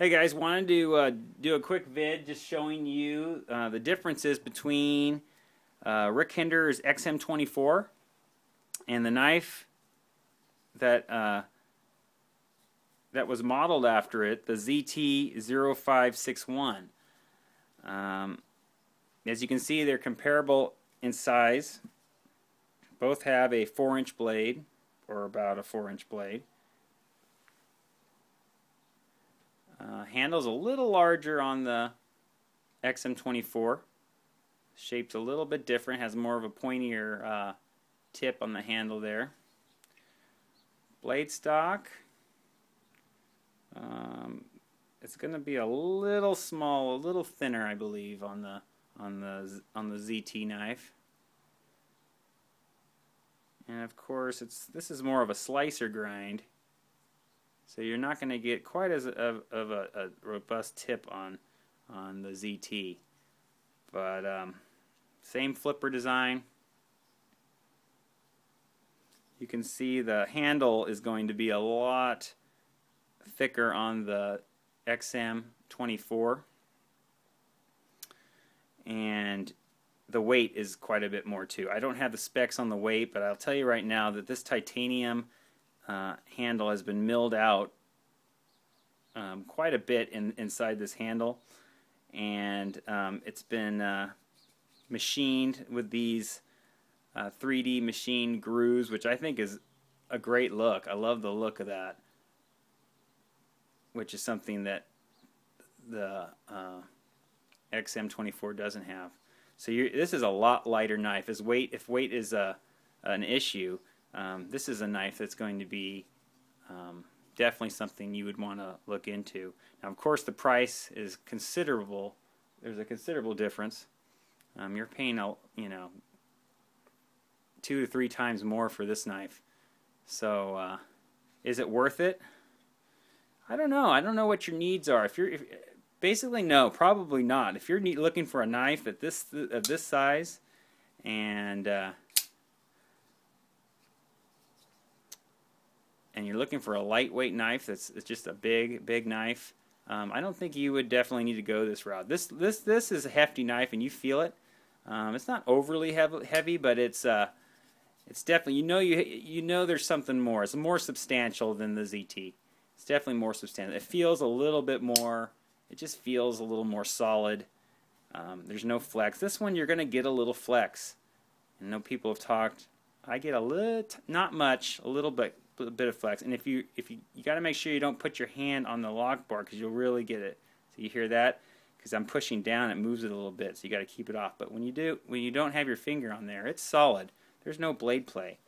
Hey guys, wanted to do a quick vid just showing you the differences between Rick Hinderer's XM-24 and the knife that that was modeled after it, the ZT-0561. As you can see, they're comparable in size. Both have a 4-inch blade, or about a 4-inch blade. Handle's a little larger on the XM-24. Shaped a little bit different, has more of a pointier tip on the handle there. Blade stock, it's going to be a little small, a little thinner, I believe, on the ZT knife. And of course, this is more of a slicer grind, so you're not going to get quite as of a robust tip on the ZT. But same flipper design. You can see the handle is going to be a lot thicker on the XM-24, and the weight is quite a bit more too. I don't have the specs on the weight, but I'll tell you right now that this titanium handle has been milled out quite a bit inside this handle, and it's been machined with these 3D machined grooves, which I think is a great look. I love the look of that, which is something that the XM-24 doesn't have. So this is a lot lighter knife. If weight is an issue, this is a knife that's going to be definitely something you would want to look into. Now, of course, the price is considerable. There's a considerable difference. You're paying, 2 to 3 times more for this knife. So, is it worth it? I don't know. I don't know what your needs are. Basically, no, probably not. If you're looking for a knife of this size, and you're looking for a lightweight knife that's just a big knife, I don't think you would definitely need to go this route. This is a hefty knife, and you feel it. It's not overly heavy, but it's definitely, you know there's something more. It's more substantial than the ZT. It's definitely more substantial. It feels a little bit more. It just feels a little more solid. There's no flex. This one you're going to get a little flex. I know people have talked. I get a little, not much, a little bit of flex. And you got to make sure you don't put your hand on the lock bar, because you'll really get it. So you hear that? Because I'm pushing down, it moves it a little bit. So you got to keep it off. But when you don't have your finger on there, it's solid. There's no blade play,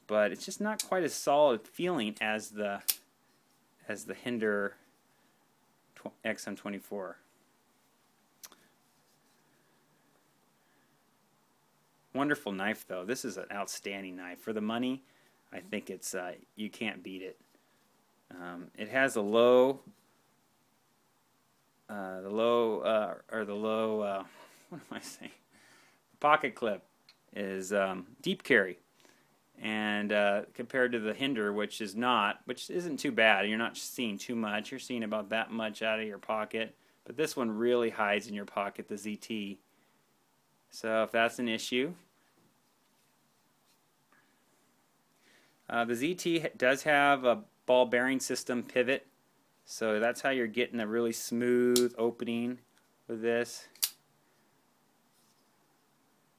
but it's just not quite as solid feeling as the Hinderer XM-24. Wonderful knife, though. This is an outstanding knife for the money. I think it's you can't beat it. It has a low what am I saying? The pocket clip is deep carry, and compared to the Hinderer, which isn't too bad. You're not seeing too much. You're seeing about that much out of your pocket, but this one really hides in your pocket, the ZT. So if that's an issue, the ZT does have a ball bearing system pivot, so that's how you're getting a really smooth opening with this.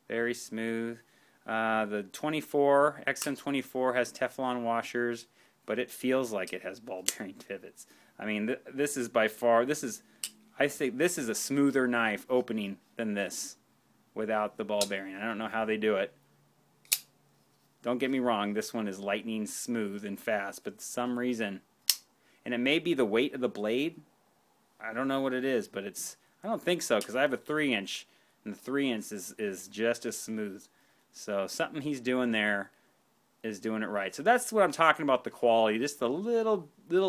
Very smooth. The XM-24 has Teflon washers, but it feels like it has ball bearing pivots. I mean, this is by far, I think this is a smoother knife opening than this without the ball bearing. I don't know how they do it. Don't get me wrong, this one is lightning smooth and fast, but for some reason, and it may be the weight of the blade, I don't know what it is, but I don't think so, because I have a 3-inch, and the 3-inch is just as smooth. So something he's doing there is doing it right. So that's what I'm talking about, the quality. Just the little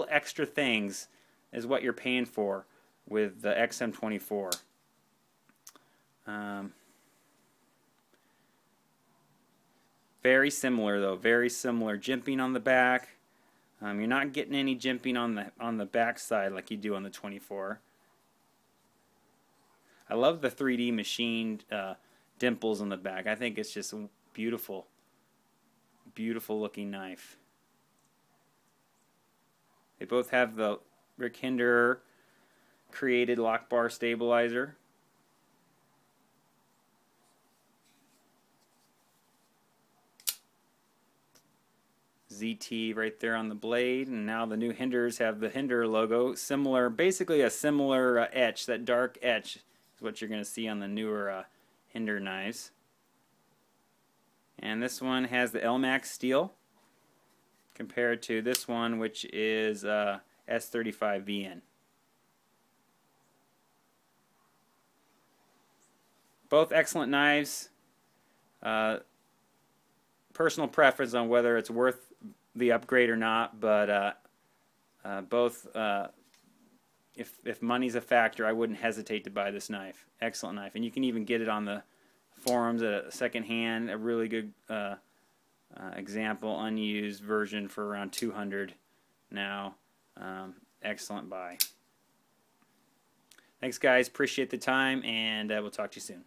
extra things is what you're paying for with the XM-24. Very similar, though. Very similar. Jimping on the back. You're not getting any jimping on the back side like you do on the 24. I love the 3D machined dimples on the back. I think it's just a beautiful, beautiful looking knife. They both have the Rick Hinderer created lock bar stabilizer. ZT right there on the blade, and now the new Hinderers have the Hinderer logo. Similar, basically a similar etch. That dark etch is what you're going to see on the newer Hinderer knives. And this one has the LMAX steel compared to this one, which is S35VN. Both excellent knives. Personal preference on whether it's worth the upgrade or not, but both, if money's a factor, I wouldn't hesitate to buy this knife. Excellent knife, and you can even get it on the forums at a second hand. A really good example, unused version for around $200 now. Excellent buy. Thanks, guys. Appreciate the time, and we'll talk to you soon.